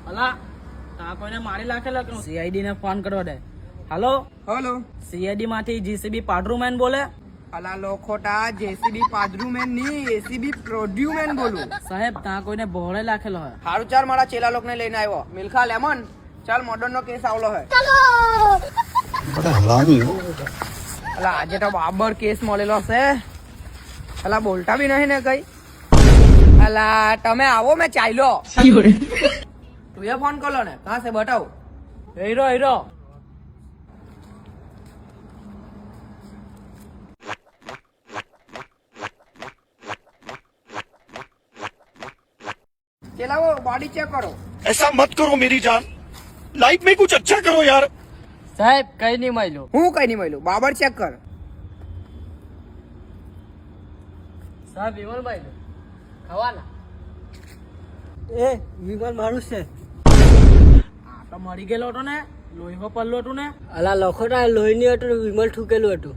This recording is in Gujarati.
અલા તા કોઈને મારી લાખેલો કે સીઆઈડી ને ફોન કરવા દે. હાલો હલો સીઆઈડી માંથી જીસીબી પાડરૂમેન બોલે. અલા લોખોટા જેસીબી પાદરુમેન ની એસીબી પ્રોડ્યુમેન બોલું. સાહેબ તા કોઈને ભોળે લાખેલો હે. હારું ચાલ મારા ચેલા લોક ને લઈને આવ્યો મિલ્ખા લેમન. ચાલ મોડર્ન નો કેસ આવલો હે. અલા આજે તો બાબર કેસ મળેલો છે. અલા બોલતા બી નહીં ને કઈ. અલા તમે આવો મેં ચાલ્યો. તું એ ફોન કરલો ને કહાં છે બતાવ. હીરો હીરો चलाओ बॉडी चेक करो. ऐसा मत करो मेरी जान, लाइफ में कुछ अच्छा करो यार. સાહેબ કઈ નહીં મળ્યું. હું કઈ નહીં મળ્યું. બાબર ચેક કર. સાહેબ વિમલ ભાઈ ખાવાના એ વિમલ મારું છે. આ તો મરી ગયેલો હતો ને લોહીમાં પલ્લો હતું ને. અલા લખોટા લોહીની હતું વિમલ ઠૂકેલું હતું.